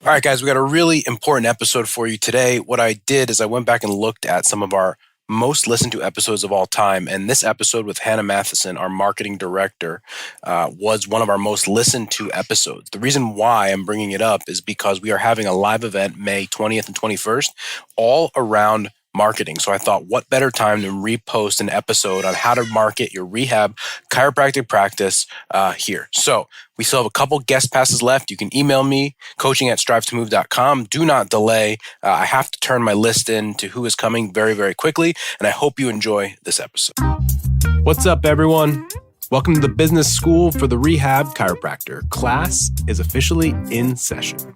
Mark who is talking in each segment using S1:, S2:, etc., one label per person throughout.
S1: All right, guys, we got a really important episode for you today. What I did is I went back and looked at some of our most listened to episodes of all time. And this episode with Hannah Matheson, our marketing director, was one of our most listened to episodes. The reason why I'm bringing it up is because we are having a live event May 20th and 21st, all around marketing. So I thought, what better time than repost an episode on how to market your rehab chiropractic practice here. So we still have a couple guest passes left. You can email me, coaching@strivetomove.com. Do not delay. I have to turn my list in to who is coming very, very quickly. And I hope you enjoy this episode. What's up, everyone? Welcome to the Business School for the Rehab Chiropractor. Class is officially in session.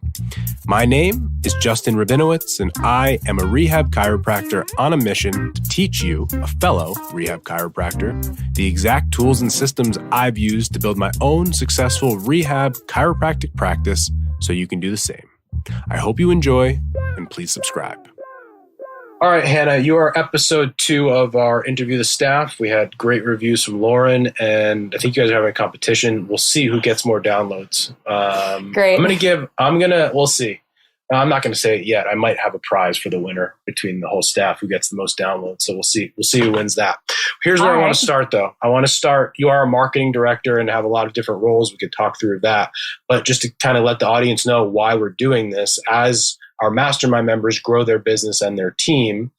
S1: My name is Justin Rabinowitz, and I am a rehab chiropractor on a mission to teach you, a fellow rehab chiropractor, the exact tools and systems I've used to build my own successful rehab chiropractic practice so you can do the same. I hope you enjoy, and please subscribe. All right, Hannah, you are episode 2 of our Interview the Staff. We had great reviews from Lauren, and I think you guys are having a competition. We'll see who gets more downloads.
S2: Great.
S1: We'll see. I'm not going to say it yet. I might have a prize for the winner between the whole staff who gets the most downloads. So we'll see. We'll see who wins that. Here's where I want to start, though. You are a marketing director and have a lot of different roles. We could talk through that. But just to kind of let the audience know why we're doing this, as our mastermind members grow their business and their team,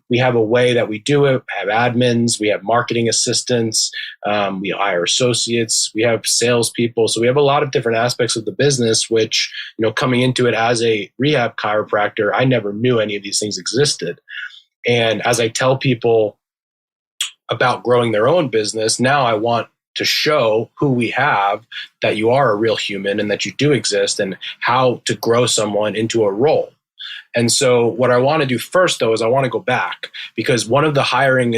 S1: we have a way that we do it. We have admins, we have marketing assistants, we hire associates, we have salespeople. So we have a lot of different aspects of the business, which, coming into it as a rehab chiropractor, I never knew any of these things existed. And as I tell people about growing their own business, now I want to show who we have, that you are a real human and that you do exist, and how to grow someone into a role. And so what I want to do first, though, is I want to go back, because one of the hiring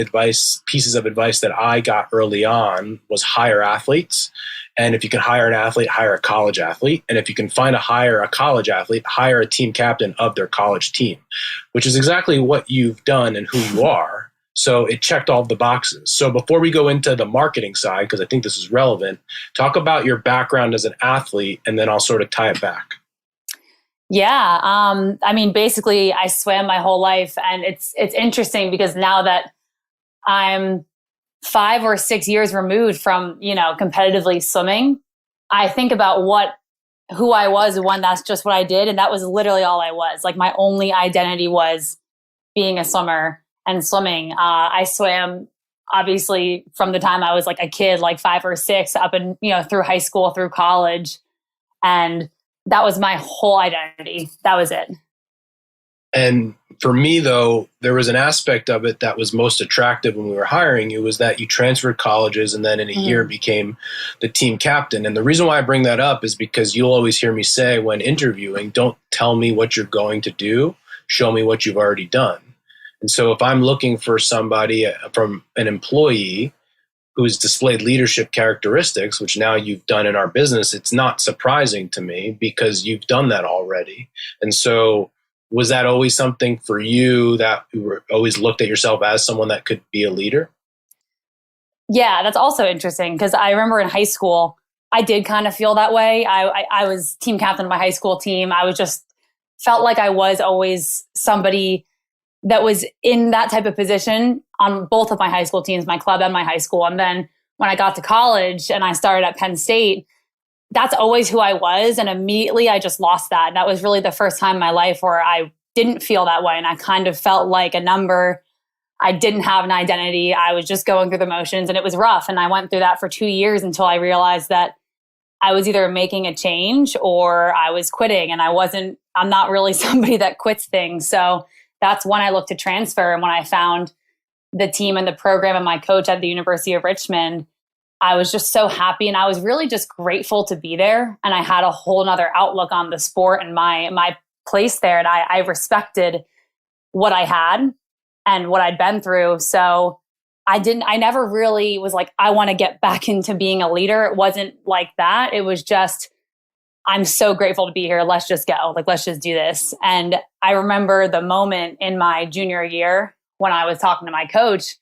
S1: pieces of advice that I got early on was hire athletes. And if you can hire an athlete, hire a college athlete. And if you can hire a college athlete, hire a team captain of their college team, which is exactly what you've done and who you are. So it checked all the boxes. So before we go into the marketing side, because I think this is relevant, talk about your background as an athlete, and then I'll sort of tie it back.
S2: Yeah. Basically I swam my whole life, and it's interesting because now that I'm 5 or 6 years removed from, competitively swimming, I think about who I was when that's just what I did. And that was literally all I was. Like, my only identity was being a swimmer and swimming. I swam obviously from the time I was like a kid, like 5 or 6, up and, through high school, through college. And that was my whole identity. That was it.
S1: And for me, though, there was an aspect of it that was most attractive when we were hiring you, was that you transferred colleges and then in a year became the team captain. And the reason why I bring that up is because you'll always hear me say when interviewing, don't tell me what you're going to do, show me what you've already done. And so if I'm looking for somebody from an employee who's displayed leadership characteristics, which now you've done in our business, it's not surprising to me because you've done that already. And so was that always something for you, that you were always looked at yourself as someone that could be a leader?
S2: Yeah, that's also interesting, because I remember in high school, I did kind of feel that way. I was team captain of my high school team. I was just felt like I was always somebody that was in that type of position on both of my high school teams, my club and my high school. And then when I got to college and I started at Penn State, that's always who I was. And immediately I just lost that. And that was really the first time in my life where I didn't feel that way. And I kind of felt like a number. I didn't have an identity. I was just going through the motions, and it was rough. And I went through that for 2 years until I realized that I was either making a change or I was quitting. And I'm not really somebody that quits things. So that's when I looked to transfer. And when I found the team and the program and my coach at the University of Richmond, I was just so happy. And I was really just grateful to be there. And I had a whole nother outlook on the sport and my place there. And I respected what I had and what I'd been through. So I never really was like, I want to get back into being a leader. It wasn't like that. It was just, I'm so grateful to be here. Let's just go. Like, let's just do this. And I remember the moment in my junior year when I was talking to my coach,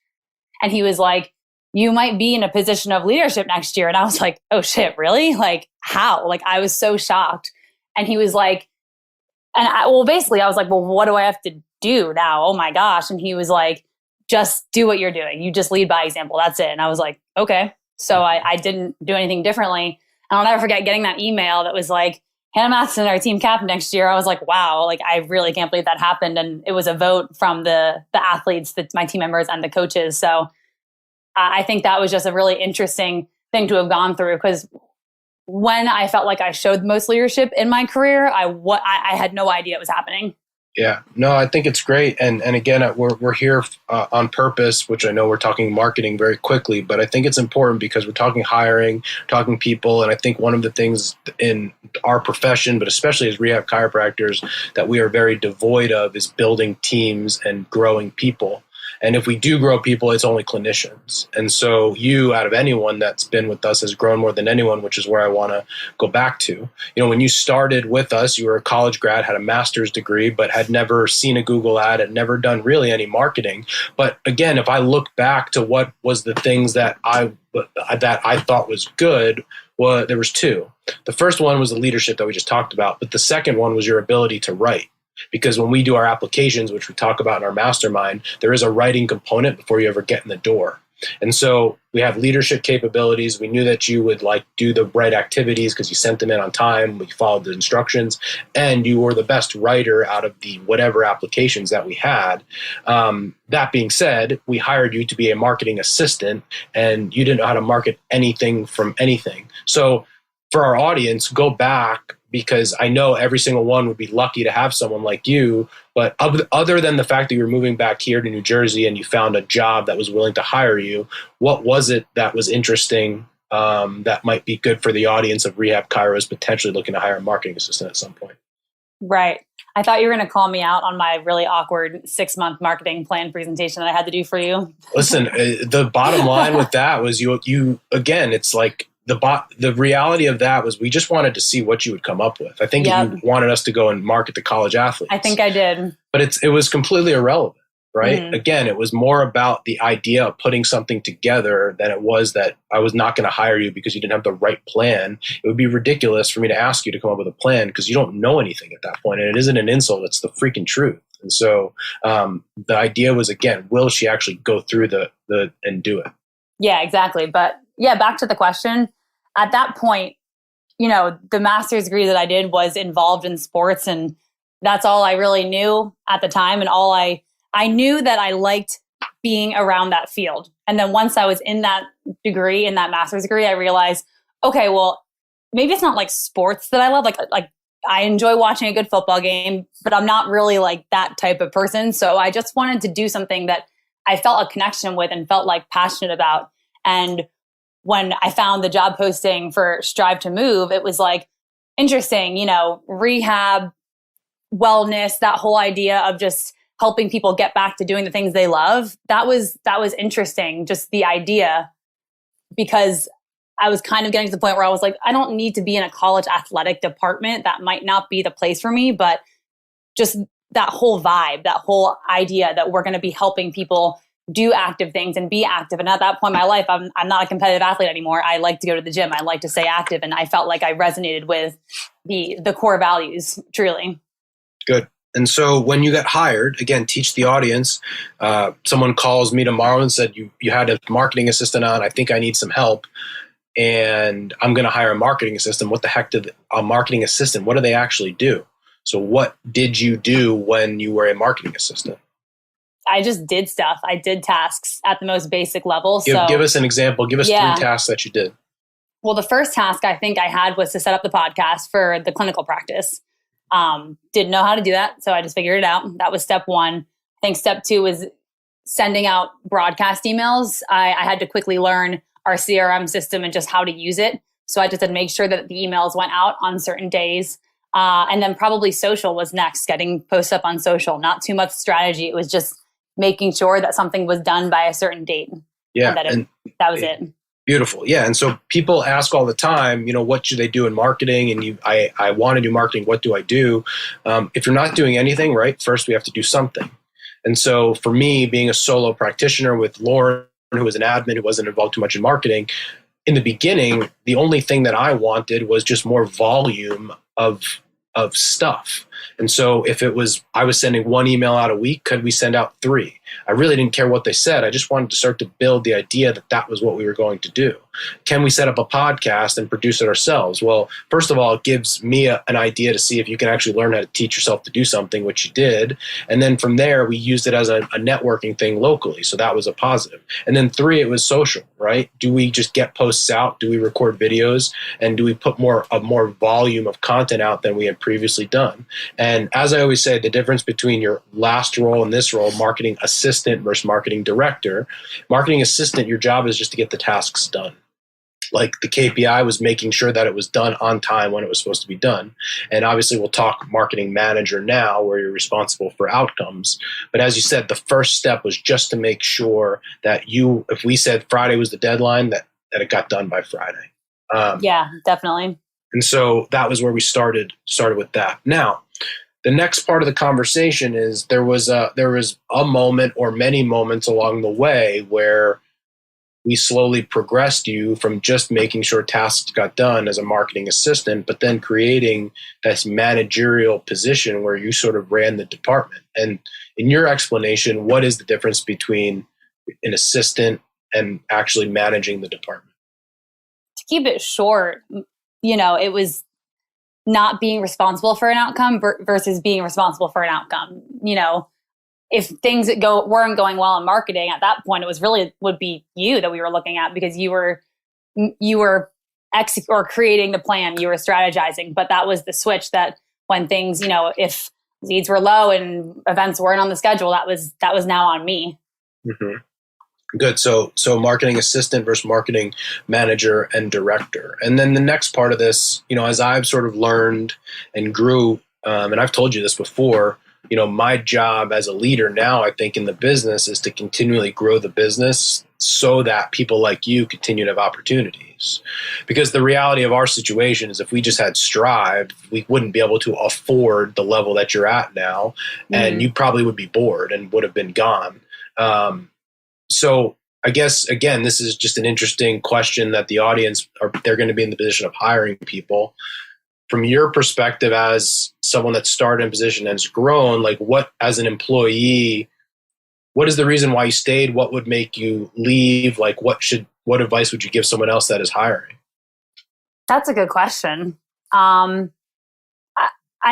S2: and he was like, you might be in a position of leadership next year. And I was like, oh shit, really? Like, how? Like, I was so shocked. And he was like, Basically I was like, well, what do I have to do now? Oh my gosh. And he was like, just do what you're doing. You just lead by example. That's it. And I was like, okay. So I didn't do anything differently. And I'll never forget getting that email that was like, Hannah Matheson, our team captain next year. I was like, wow, like I really can't believe that happened. And it was a vote from the athletes, my team members and the coaches. So I think that was just a really interesting thing to have gone through, because when I felt like I showed most leadership in my career, I had no idea it was happening.
S1: Yeah, no, I think it's great. And again, we're here on purpose, which I know we're talking marketing very quickly, but I think it's important because we're talking hiring, talking people. And I think one of the things in our profession, but especially as rehab chiropractors, that we are very devoid of is building teams and growing people. And if we do grow people, it's only clinicians. And so you, out of anyone that's been with us, has grown more than anyone, which is where I want to go back to. You know, when you started with us, you were a college grad, had a master's degree, but had never seen a Google ad, had never done really any marketing. But again, if I look back to what was the things that I thought was good, well, there was two. The first one was the leadership that we just talked about, but the second one was your ability to write. Because when we do our applications, which we talk about in our mastermind, there is a writing component before you ever get in the door. And so we have leadership capabilities. We knew that you would like do the right activities because you sent them in on time. We followed the instructions, and you were the best writer out of the whatever applications that we had. That being said, we hired you to be a marketing assistant, and you didn't know how to market anything from anything. So for our audience, go back, because I know every single one would be lucky to have someone like you. But other than the fact that you were moving back here to New Jersey and you found a job that was willing to hire you, what was it that was interesting that might be good for the audience of rehab chiros potentially looking to hire a marketing assistant at some point?
S2: Right. I thought you were going to call me out on my really awkward 6-month marketing plan presentation that I had to do for you.
S1: Listen, the bottom line with that was you again, it's like, the reality of that was we just wanted to see what you would come up with. I think you wanted us to go and market to college athletes.
S2: I think I did. But
S1: it was completely irrelevant, right? Mm-hmm. Again, it was more about the idea of putting something together than it was that I was not going to hire you because you didn't have the right plan. It would be ridiculous for me to ask you to come up with a plan because you don't know anything at that point. And it isn't an insult. It's the freaking truth. And so the idea was, again, will she actually go through and do it?
S2: Yeah, exactly. But yeah, back to the question. At that point, you know, the master's degree that I did was involved in sports, and that's all I really knew at the time. And I knew that I liked being around that field. And then once I was in that degree, in that master's degree, I realized, okay, well, maybe it's not like sports that I love. Like I enjoy watching a good football game, but I'm not really like that type of person. So I just wanted to do something that I felt a connection with and felt like passionate about. And when I found the job posting for Strive to Move, it was like interesting, you know, rehab, wellness, that whole idea of just helping people get back to doing the things they love. That was interesting, just the idea, because I was kind of getting to the point where I was like, I don't need to be in a college athletic department. That might not be the place for me, but just that whole vibe, that whole idea that we're going to be helping people do active things and be active. And at that point in my life, I'm not a competitive athlete anymore. I like to go to the gym. I like to stay active. And I felt like I resonated with the core values, truly.
S1: Good. And so when you got hired, again, teach the audience, someone calls me tomorrow and said, you had a marketing assistant on, I think I need some help. And I'm going to hire a marketing assistant. What the heck did a marketing assistant, what do they actually do? So what did you do when you were a marketing assistant?
S2: I just did stuff. I did tasks at the most basic level.
S1: Give us an example. Give us 3 tasks that you did.
S2: Well, the first task I think I had was to set up the podcast for the clinical practice. Didn't know how to do that, so I just figured it out. That was step 1. I think step 2 was sending out broadcast emails. I had to quickly learn our CRM system and just how to use it. So I just had to make sure that the emails went out on certain days. And then probably social was next, getting posts up on social. Not too much strategy. It was just making sure that something was done by a certain date.
S1: Yeah.
S2: That was it.
S1: Beautiful. Yeah. And so people ask all the time, you know, what should they do in marketing? And I want to do marketing. What do I do? If you're not doing anything, right, first we have to do something. And so for me, being a solo practitioner with Lauren, who was an admin, who wasn't involved too much in marketing, in the beginning, the only thing that I wanted was just more volume of stuff. And so if I was sending one email out a week, could we send out 3? I really didn't care what they said. I just wanted to start to build the idea that that was what we were going to do. Can we set up a podcast and produce it ourselves? Well, first of all, it gives me an idea to see if you can actually learn how to teach yourself to do something, which you did. And then from there, we used it as a networking thing locally. So that was a positive. And then 3, it was social, right? Do we just get posts out? Do we record videos? And do we put more volume of content out than we had previously done? And as I always say, the difference between your last role and this role, marketing assistant versus marketing director, marketing assistant, your job is just to get the tasks done. Like the KPI was making sure that it was done on time when it was supposed to be done. And obviously we'll talk marketing manager now, where you're responsible for outcomes. But as you said, the first step was just to make sure that if we said Friday was the deadline, that it got done by Friday.
S2: Yeah, definitely.
S1: And so that was where we started with that. Now, the next part of the conversation is there was a moment or many moments along the way where we slowly progressed you from just making sure tasks got done as a marketing assistant, but then creating this managerial position where you sort of ran the department. And in your explanation, what is the difference between an assistant and actually managing the department?
S2: To keep it short, it was not being responsible for an outcome versus being responsible for an outcome. If things weren't going well in marketing at that point, would be you that we were looking at, because you were creating the plan, you were strategizing. But that was the switch that when things, if leads were low and events weren't on the schedule, that was now on me.
S1: Mm-hmm. Good. So marketing assistant versus marketing manager and director. And then the next part of this, as I've sort of learned and grew, and I've told you this before, my job as a leader now, I think in the business, is to continually grow the business so that people like you continue to have opportunities. Because the reality of our situation is if we just had Strive, we wouldn't be able to afford the level that you're at now. And you probably would be bored and would have been gone. So I guess, again, this is just an interesting question that the audience they're going to be in the position of hiring people. From your perspective as someone that started in a position and has grown, like what, as an employee, what is the reason why you stayed? What would make you leave? Like what advice would you give someone else that is hiring?
S2: That's a good question. I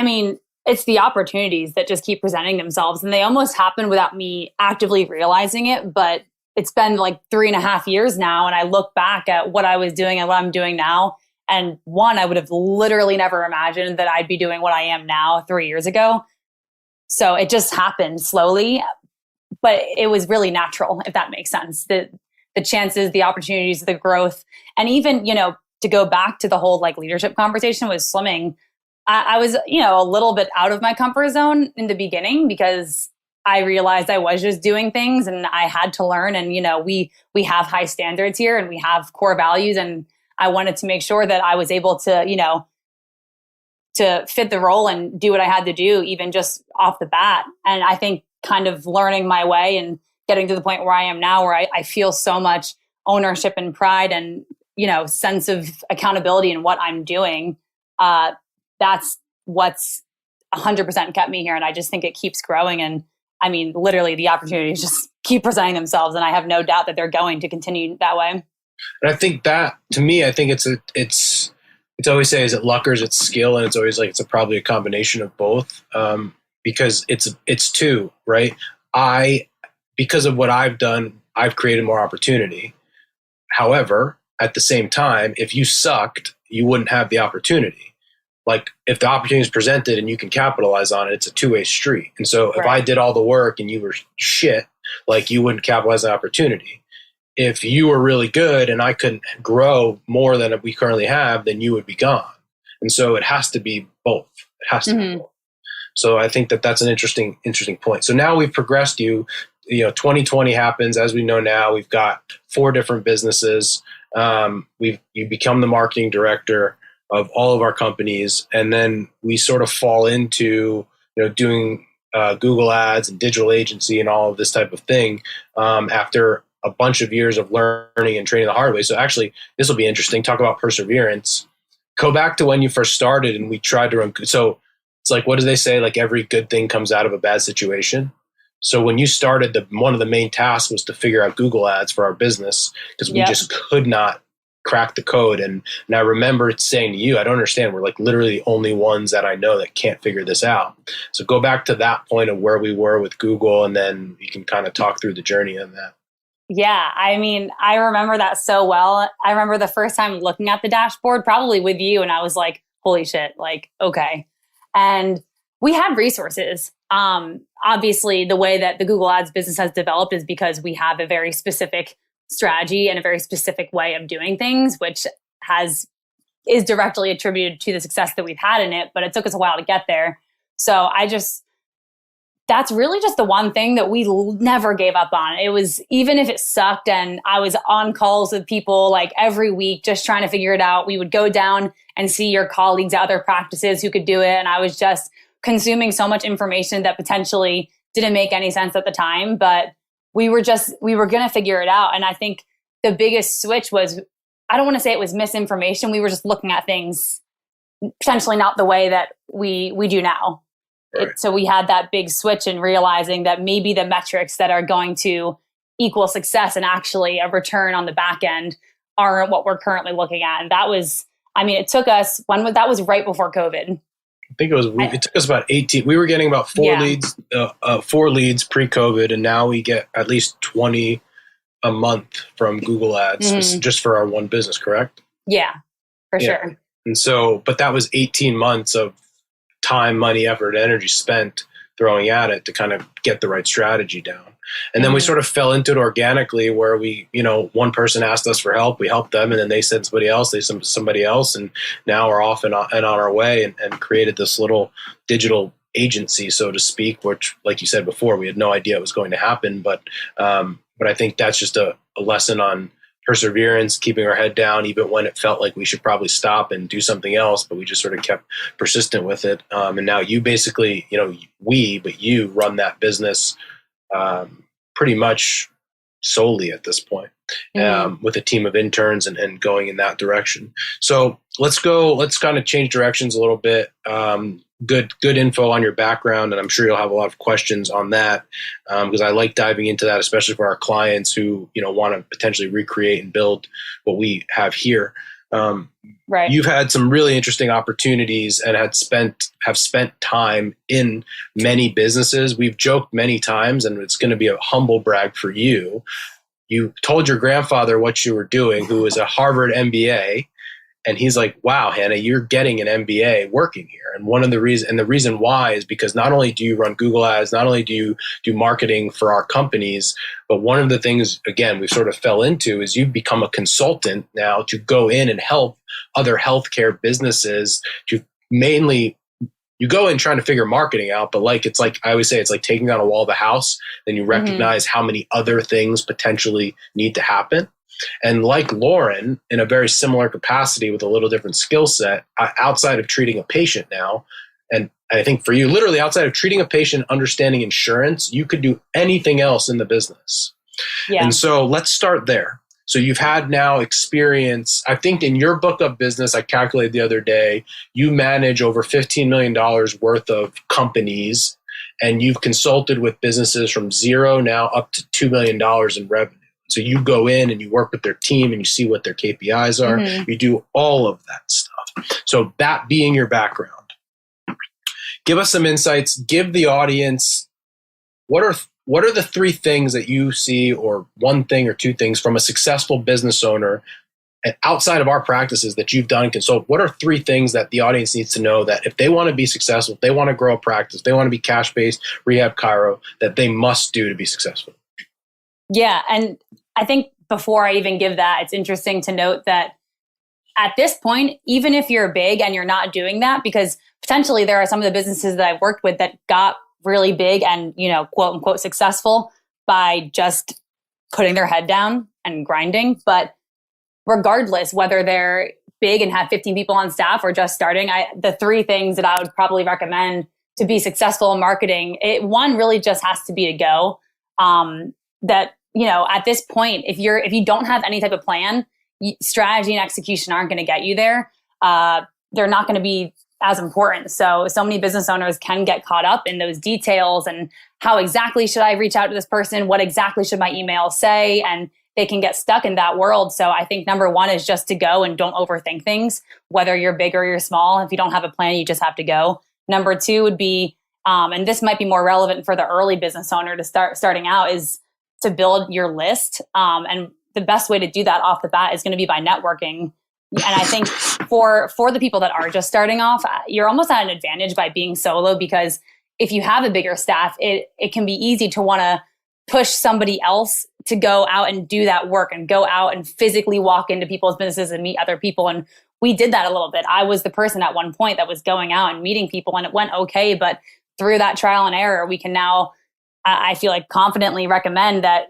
S2: mean, it's the opportunities that just keep presenting themselves, and they almost happen without me actively realizing it. But it's been like 3.5 years now, and I look back at what I was doing and what I'm doing now. And I would have literally never imagined that I'd be doing what I am now 3 years ago. So it just happened slowly, but it was really natural, if that makes sense. The chances, the opportunities, the growth, and even, to go back to the whole like leadership conversation with swimming, I was, a little bit out of my comfort zone in the beginning because I realized I was just doing things and I had to learn. And, we have high standards here and we have core values, and I wanted to make sure that I was able to, to fit the role and do what I had to do, even just off the bat. And I think kind of learning my way and getting to the point where I am now, where I feel so much ownership and pride and, sense of accountability in what I'm doing. That's what's 100% kept me here. And I just think it keeps growing. And I mean, literally the opportunities just keep presenting themselves. And I have no doubt that they're going to continue that way.
S1: And I think that, to me, I think it's always say, is it luck or is it skill? And it's always like, probably a combination of both, because it's two, right? Because of what I've done, I've created more opportunity. However, at the same time, if you sucked, you wouldn't have the opportunity. Like if the opportunity is presented and you can capitalize on it, it's a two-way street. And so if I did all the work and you were shit, like you wouldn't capitalize on the opportunity. If you were really good and I couldn't grow more than we currently have, then you would be gone. And so it has to be both. It has to be both. So I think that's an interesting point. So now we've progressed you. 2020 happens. As we know now, we've got 4 different businesses. You become the marketing director of all of our companies. And then we sort of fall into, doing Google ads and digital agency and all of this type of thing after a bunch of years of learning and training the hard way. So actually, this will be interesting. Talk about perseverance. Go back to when you first started and we tried to run. So It's like, what do they say? Like every good thing comes out of a bad situation. So when you started, one of the main tasks was to figure out Google ads for our business because we just could not crack the code. And I remember saying to you, I don't understand. We're like literally the only ones that I know that can't figure this out. So go back to that point of where we were with Google, and then you can kind of talk through the journey on that.
S2: Yeah, I mean, I remember that so well. I remember the first time looking at the dashboard, probably with you, and I was like, holy shit, like, okay. And we had resources. Obviously, the way that the Google Ads business has developed is because we have a very specific strategy and a very specific way of doing things, which is directly attributed to the success that we've had in it, but it took us a while to get there. So that's really just the one thing that we never gave up on. It was, even if it sucked and I was on calls with people like every week, just trying to figure it out, we would go down and see your colleagues at other practices who could do it. And I was just consuming so much information that potentially didn't make any sense at the time, but we were going to figure it out. And I think the biggest switch was, I don't want to say it was misinformation. We were just looking at things potentially not the way that we do now. Right. So we had that big switch in realizing that maybe the metrics that are going to equal success and actually a return on the back end aren't what we're currently looking at. And that was, I mean, it took us, that was right before COVID.
S1: I think it took us about 18. We were getting about four leads pre-COVID, and now we get at least 20 a month from Google Ads just for our one business, correct?
S2: Yeah, for sure.
S1: And so, but that was 18 months of time, money, effort, energy spent throwing at it to kind of get the right strategy down. And then we sort of fell into it organically where we, one person asked us for help, we helped them, and then they said somebody else, somebody else, and now we're off and on our way and created this little digital agency, so to speak, which, like you said before, we had no idea it was going to happen. But I think that's just a lesson on perseverance, keeping our head down, even when it felt like we should probably stop and do something else, but we just sort of kept persistent with it. And now you basically, you run that business pretty much solely at this point, with a team of interns and going in that direction. So let's kind of change directions a little bit. Good info on your background, and I'm sure you'll have a lot of questions on that, because I like diving into that, especially for our clients who want to potentially recreate and build what we have here.
S2: Right.
S1: You've had some really interesting opportunities and have spent time in many businesses. We've joked many times, and it's going to be a humble brag for you. You told your grandfather what you were doing, who was a Harvard MBA. And he's like, wow, Hannah, you're getting an MBA working here. And the reason why is because not only do you run Google Ads, not only do you do marketing for our companies, but one of the things, again, we sort of fell into is you've become a consultant now to go in and help other healthcare businesses to mainly, you go in trying to figure marketing out, but it's like I always say, it's like taking down a wall of a house, then you recognize how many other things potentially need to happen. And like Lauren, in a very similar capacity with a little different skill set, outside of treating a patient now, and I think for you, literally outside of treating a patient, understanding insurance, you could do anything else in the business. Yeah. And so let's start there. So you've had now experience, I think in your book of business, I calculated the other day, you manage over $15 million worth of companies, and you've consulted with businesses from zero now up to $2 million in revenue. So you go in and you work with their team and you see what their KPIs are. You do all of that stuff. So that being your background, give us some insights. Give the audience, what are the three things that you see, or one thing or two things from a successful business owner and outside of our practices that you've done and consult? What are three things that the audience needs to know that if they want to be successful, if they want to grow a practice, if they want to be cash-based, rehab, chiro, that they must do to be successful?
S2: Yeah. And I think before I even give that, it's interesting to note that at this point, even if you're big and you're not doing that, because potentially there are some of the businesses that I've worked with that got really big and, quote unquote successful by just putting their head down and grinding. But regardless, whether they're big and have 15 people on staff or just starting, the three things that I would probably recommend to be successful in marketing, one really just has to be to go. That, at this point, if you don't have any type of plan, strategy and execution aren't going to get you there. They're not going to be as important. So many business owners can get caught up in those details and how exactly should I reach out to this person? What exactly should my email say? And they can get stuck in that world. So I think number one is just to go and don't overthink things, whether you're big or you're small. If you don't have a plan, you just have to go. Number two would be, and this might be more relevant for the early business owner to starting out, is to build your list. And the best way to do that off the bat is going to be by networking. And I think for the people that are just starting off, you're almost at an advantage by being solo, because if you have a bigger staff, it can be easy to want to push somebody else to go out and do that work and go out and physically walk into people's businesses and meet other people. And we did that a little bit. I was the person at one point that was going out and meeting people, and it went okay. But through that trial and error, we can now, I feel like, confidently recommend that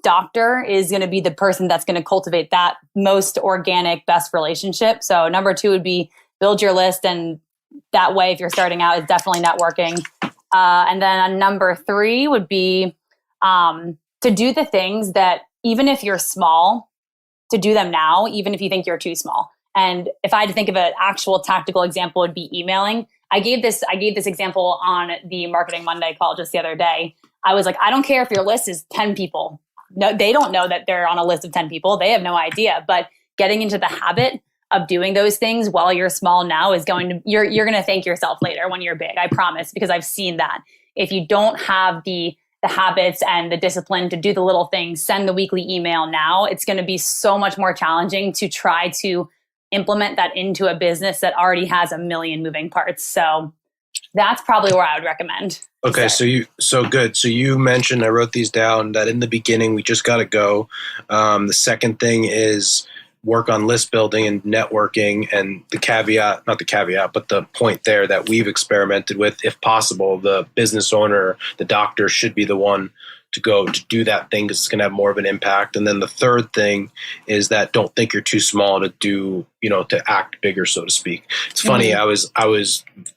S2: doctor is going to be the person that's going to cultivate that most organic, best relationship. So number two would be build your list. And that way, if you're starting out, it's definitely networking. And then number three would be to do the things that, even if you're small, to do them now, even if you think you're too small. And if I had to think of an actual tactical example, it would be emailing. I gave this example on the Marketing Monday call just the other day. I was like, I don't care if your list is 10 people. No, they don't know that they're on a list of 10 people. They have no idea. But getting into the habit of doing those things while you're small now is you're going to thank yourself later when you're big. I promise, because I've seen that. If you don't have the habits and the discipline to do the little things, send the weekly email now, it's going to be so much more challenging to try to implement that into a business that already has a million moving parts. So that's probably where I would recommend.
S1: Okay, so good. So you mentioned, I wrote these down, that in the beginning we just got to go. The second thing is work on list building and networking, and but the point there that we've experimented with, if possible, the business owner, the doctor should be the one to go to do that thing, because it's going to have more of an impact. And then the third thing is that don't think you're too small to do, to act bigger, so to speak. It's funny. I was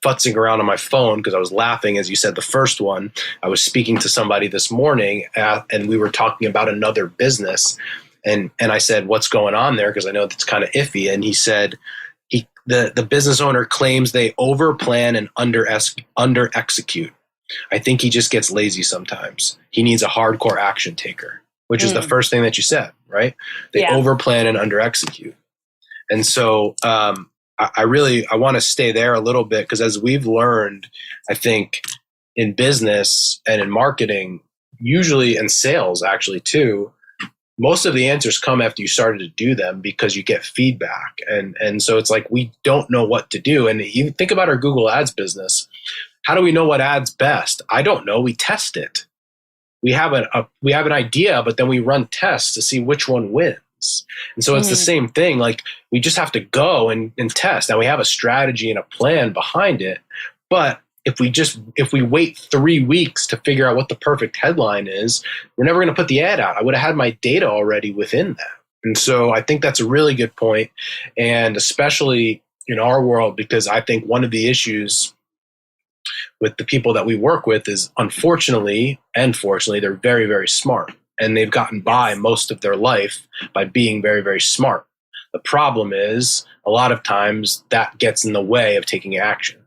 S1: futzing around on my phone because I was laughing as you said the first one. I was speaking to somebody this morning and we were talking about another business. And I said, what's going on there? Because I know that's kind of iffy. And he said, the business owner claims they over plan and under execute. I think he just gets lazy sometimes. He needs a hardcore action taker, which is the first thing that you said, right? They over plan and under execute. And so I want to stay there a little bit, because as we've learned, I think in business and in marketing, usually in sales actually too, most of the answers come after you started to do them, because you get feedback. And so it's like, we don't know what to do. And you think about our Google Ads business. How do we know what ad's best? I don't know. We test it. We have an idea, but then we run tests to see which one wins. And so it's the same thing. Like, we just have to go and test. Now we have a strategy and a plan behind it. But if we wait 3 weeks to figure out what the perfect headline is, we're never going to put the ad out. I would have had my data already within that. And so I think that's a really good point. And especially in our world, because I think one of the issues with the people that we work with is, unfortunately and fortunately, they're very, very smart. And they've gotten by most of their life by being very, very smart. The problem is, a lot of times that gets in the way of taking action.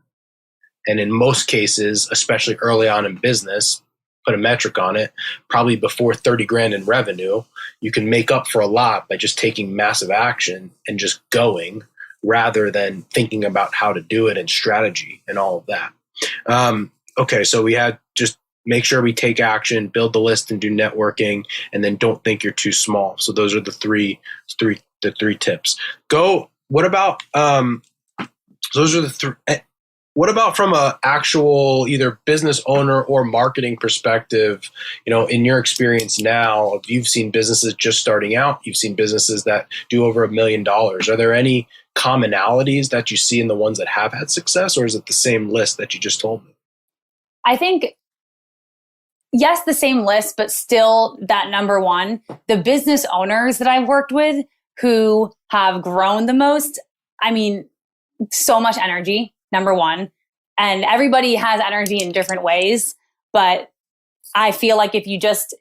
S1: And in most cases, especially early on in business, put a metric on it, probably before 30 grand in revenue, you can make up for a lot by just taking massive action and just going, rather than thinking about how to do it and strategy and all of that. Okay, so we had just make sure we take action, build the list and do networking, and then don't think you're too small. So those are the three tips. What about those are the three. What about from a actual either business owner or marketing perspective? In your experience now, you've seen businesses just starting out, you've seen businesses that do over $1 million. Are there any commonalities that you see in the ones that have had success, or is it the same list that you just told me?
S2: I think, yes, the same list, but still that number one, the business owners that I've worked with who have grown the most, so much energy. Number one, and everybody has energy in different ways, but I feel like if you just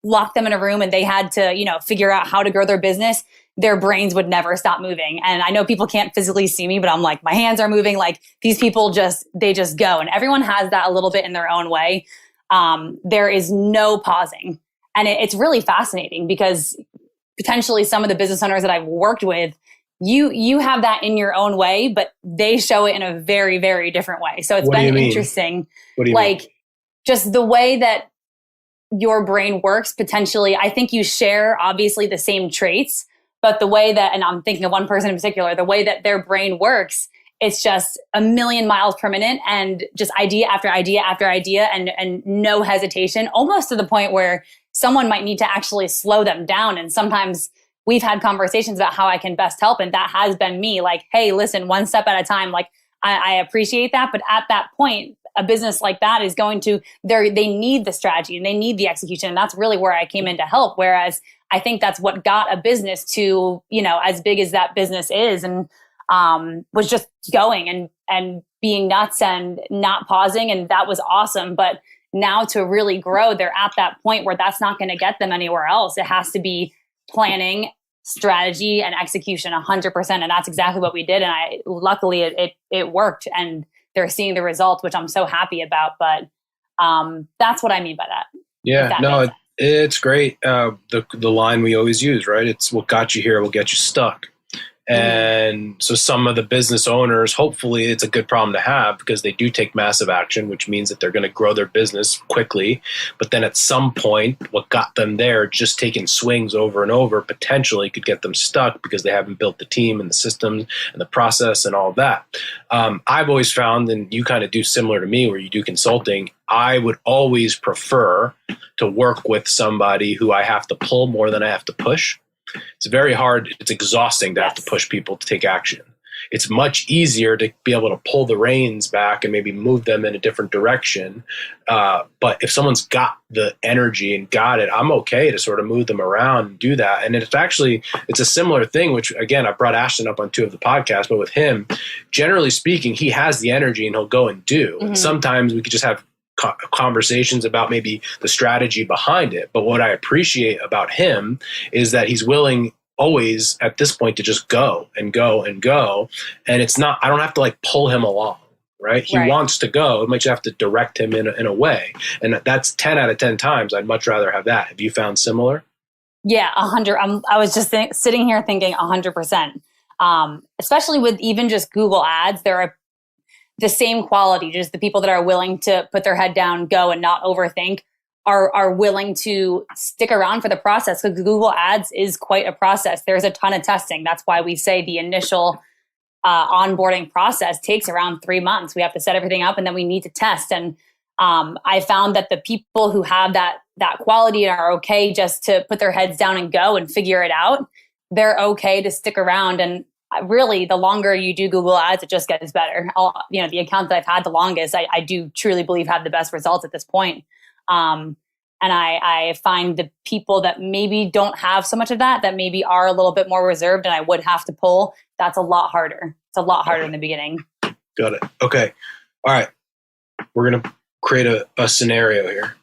S2: lock them in a room and they had to, figure out how to grow their business, their brains would never stop moving. And I know people can't physically see me, but I'm like, my hands are moving. Like these people they just go. And everyone has that a little bit in their own way. There is no pausing. And it's really fascinating because potentially some of the business owners that I've worked with, you have that in your own way, but they show it in a very, very different way. So it's been interesting.
S1: What do you mean?
S2: Just the way that your brain works, potentially, I think you share obviously the same traits, but the way that, and I'm thinking of one person in particular, the way that their brain works, it's just a million miles per minute and just idea after idea after idea and no hesitation, almost to the point where someone might need to actually slow them down. And sometimes we've had conversations about how I can best help. And that has been me like, hey, listen, one step at a time. Like I appreciate that. But at that point, a business like that is going to, they need the strategy and they need the execution. And that's really where I came in to help. Whereas I think that's what got a business to, as big as that business is, and was just going and being nuts and not pausing. And that was awesome. But now to really grow, they're at that point where that's not going to get them anywhere else. It has to be planning, strategy, and execution 100%. And that's exactly what we did. And luckily it worked, and they're seeing the results, which I'm so happy about. But that's what I mean by that.
S1: Yeah, no, it's great. The line we always use, right? It's what got you here will get you stuck. And so some of the business owners, hopefully it's a good problem to have because they do take massive action, which means that they're going to grow their business quickly. But then at some point, what got them there, just taking swings over and over, potentially could get them stuck because they haven't built the team and the systems and the process and all that. I've always found, and you kind of do similar to me where you do consulting, I would always prefer to work with somebody who I have to pull more than I have to push. It's very hard. It's exhausting to have to push people to take action. It's much easier to be able to pull the reins back and maybe move them in a different direction. But if someone's got the energy and got it, I'm okay to sort of move them around and do that. And it's a similar thing, which again, I brought Ashton up on 2 of the podcasts, but with him, generally speaking, he has the energy and he'll go and do. Mm-hmm. And sometimes we could just have conversations about maybe the strategy behind it. But what I appreciate about him is that he's willing always at this point to just go and go and go. And I don't have to like pull him along, right? He wants to go. I might just have to direct him in a way. And that's 10 out of 10 times. I'd much rather have that. Have you found similar?
S2: Yeah, 100. I was just sitting here thinking 100%. Especially with even just Google ads, there are the same quality, just the people that are willing to put their head down, go, and not overthink are willing to stick around for the process, because Google ads is quite a process. There's a ton of testing. That's why we say the initial onboarding process takes around 3 months. We have to set everything up and then we need to test. And I found that the people who have that quality and are okay just to put their heads down and go and figure it out, they're okay to stick around. And really, the longer you do Google ads, it just gets better. The account that I've had the longest, I do truly believe have the best results at this point. And I find the people that maybe don't have so much of that maybe are a little bit more reserved and I would have to pull, that's a lot harder. It's a lot harder in the beginning.
S1: Got it. Okay. All right. We're going to create a scenario here.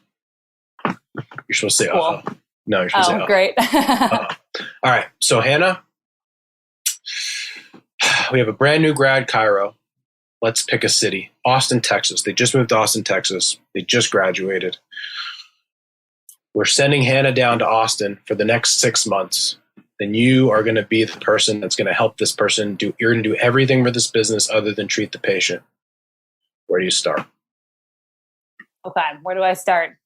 S1: You're supposed to say,
S2: cool.
S1: No, you're supposed to say,
S2: great.
S1: All right. So Hannah, we have a brand new grad chiro. Let's pick a city. Austin, Texas. They just moved to Austin, Texas. They just graduated. We're sending Hannah down to Austin for the next 6 months. Then you are going to be the person that's going to help this person you're going to do everything for this business other than treat the patient. Where do you start?
S2: Okay. Where do I start?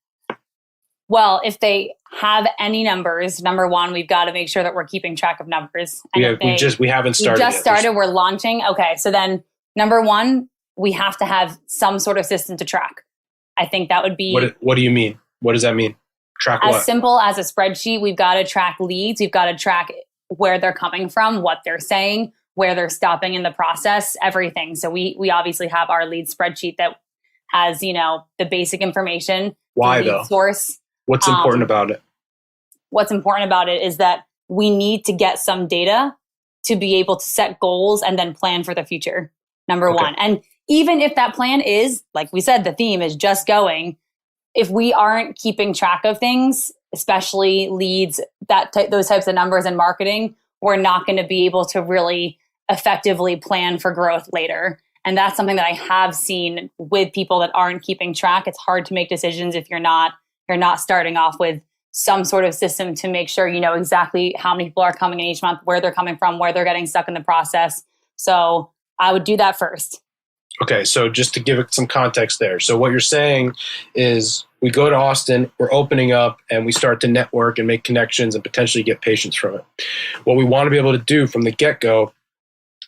S2: Well, if they have any numbers, number one, we've got to make sure that we're keeping track of numbers. And
S1: we haven't started.
S2: We just started. We're launching. Okay. So then number one, we have to have some sort of system to track. I think that would be.
S1: What do you mean? What does that mean? Track what?
S2: As simple as a spreadsheet. We've got to track leads. We've got to track where they're coming from, what they're saying, where they're stopping in the process, everything. So we obviously have our lead spreadsheet that has, the basic information.
S1: Why though?
S2: Source.
S1: What's important about it?
S2: What's important about it is that we need to get some data to be able to set goals and then plan for the future. Number one. And even if that plan is, like we said, the theme is just going, if we aren't keeping track of things, especially leads, those types of numbers in marketing, we're not going to be able to really effectively plan for growth later. And that's something that I have seen with people that aren't keeping track. It's hard to make decisions if you're not starting off with some sort of system to make sure you know exactly how many people are coming in each month, where they're coming from, where they're getting stuck in the process. So I would do that first.
S1: Okay, so just to give it some context there. So what you're saying is we go to Austin, we're opening up, and we start to network and make connections and potentially get patients from it. What we want to be able to do from the get-go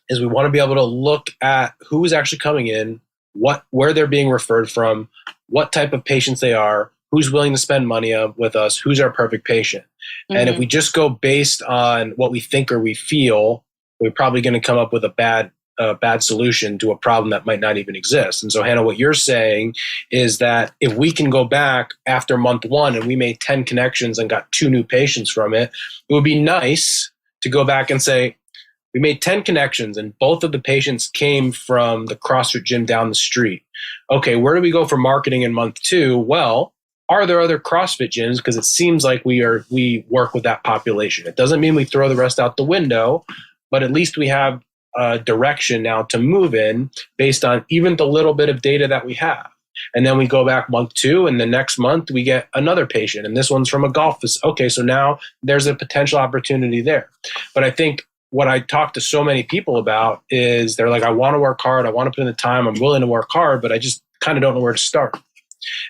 S1: is we want to be able to look at who is actually coming in, where they're being referred from, what type of patients they are, who's willing to spend money with us, who's our perfect patient. Mm-hmm. And if we just go based on what we think or we feel, we're probably going to come up with a bad solution to a problem that might not even exist. And so, Hannah, what you're saying is that if we can go back after month 1 and we made 10 connections and got 2 new patients from it, it would be nice to go back and say, we made 10 connections and both of the patients came from the CrossFit gym down the street. Okay, where do we go for marketing in month 2? Well, are there other CrossFit gyms? Because it seems like we work with that population. It doesn't mean we throw the rest out the window, but at least we have a direction now to move in based on even the little bit of data that we have. And then we go back month 2, and the next month we get another patient, and this one's from a golf facility. Okay, so now there's a potential opportunity there. But I think what I talk to so many people about is they're like, I want to work hard, I want to put in the time, I'm willing to work hard, but I just kind of don't know where to start.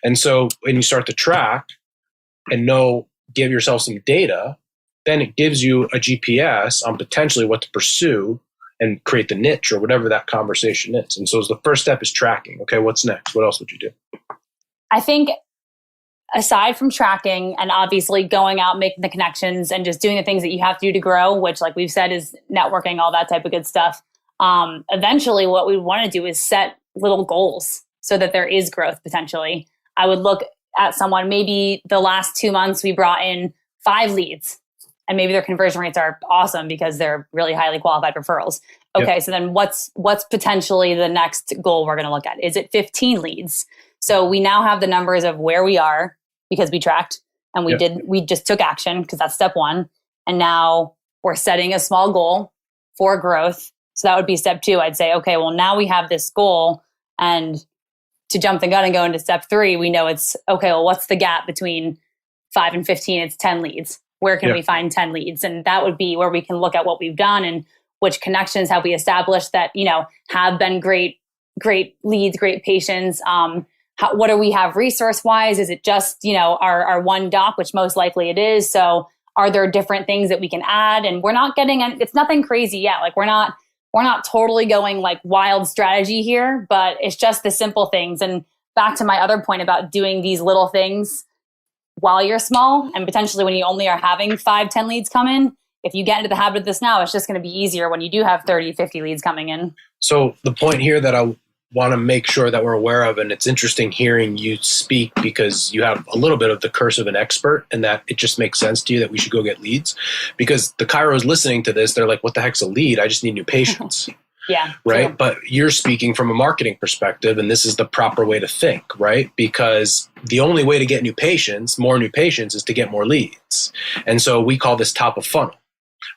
S1: And so when you start to track and give yourself some data, then it gives you a GPS on potentially what to pursue and create the niche or whatever that conversation is. And so the first step is tracking. Okay, what's next? What else would you do?
S2: I think aside from tracking and obviously going out, making the connections and just doing the things that you have to do to grow, which like we've said is networking, all that type of good stuff. Eventually what we want to do is set little goals so that there is growth potentially. I would look at someone, maybe the last 2 months we brought in 5 leads and maybe their conversion rates are awesome because they're really highly qualified referrals. Okay, yep. So then what's potentially the next goal we're going to look at? Is it 15 leads? So we now have the numbers of where we are because we tracked and we just took action because that's step 1. And now we're setting a small goal for growth. So that would be step 2. I'd say, okay, well now we have this goal, and to jump the gun and go into step 3, we know it's okay, well, what's the gap between 5 and 15? It's 10 leads. Where can we find 10 leads? And that would be where we can look at what we've done and which connections have we established that, have been great leads, great patients. What do we have resource wise? Is it just, our one doc, which most likely it is. So are there different things that we can add? And we're not it's nothing crazy yet. Like we're not totally going like wild strategy here, but it's just the simple things. And back to my other point about doing these little things while you're small, and potentially when you only are having 5-10 leads come in, if you get into the habit of this now, it's just going to be easier when you do have 30-50 leads coming in. So
S1: the point here that I want to make sure that we're aware of, and it's interesting hearing you speak because you have a little bit of the curse of an expert and that it just makes sense to you that we should go get leads, because the chiros listening to this, they're like, what the heck's a lead? I just need new patients.
S2: Yeah.
S1: Right.
S2: True.
S1: But you're speaking from a marketing perspective, and this is the proper way to think, right? Because the only way to get more new patients, is to get more leads. And so we call this top of funnel,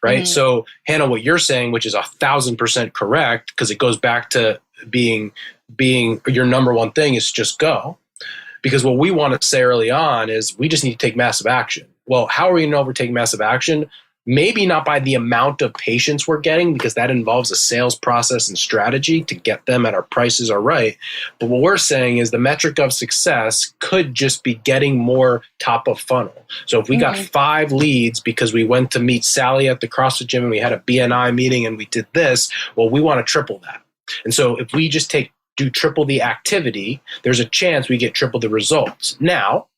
S1: right? Mm-hmm. So Hannah, what you're saying, which is 1,000% correct, because it goes back to being your number one thing is just go. Because what we want to say early on is we just need to take massive action. Well, how are we going to know we're taking massive action? Maybe not by the amount of patients we're getting, because that involves a sales process and strategy to get them at our prices are right. But what we're saying is the metric of success could just be getting more top of funnel. So if we got 5 leads because we went to meet Sally at the CrossFit gym and we had a BNI meeting and we did this, well, we want to triple that. And so if we just do triple the activity, there's a chance we get triple the results. Now,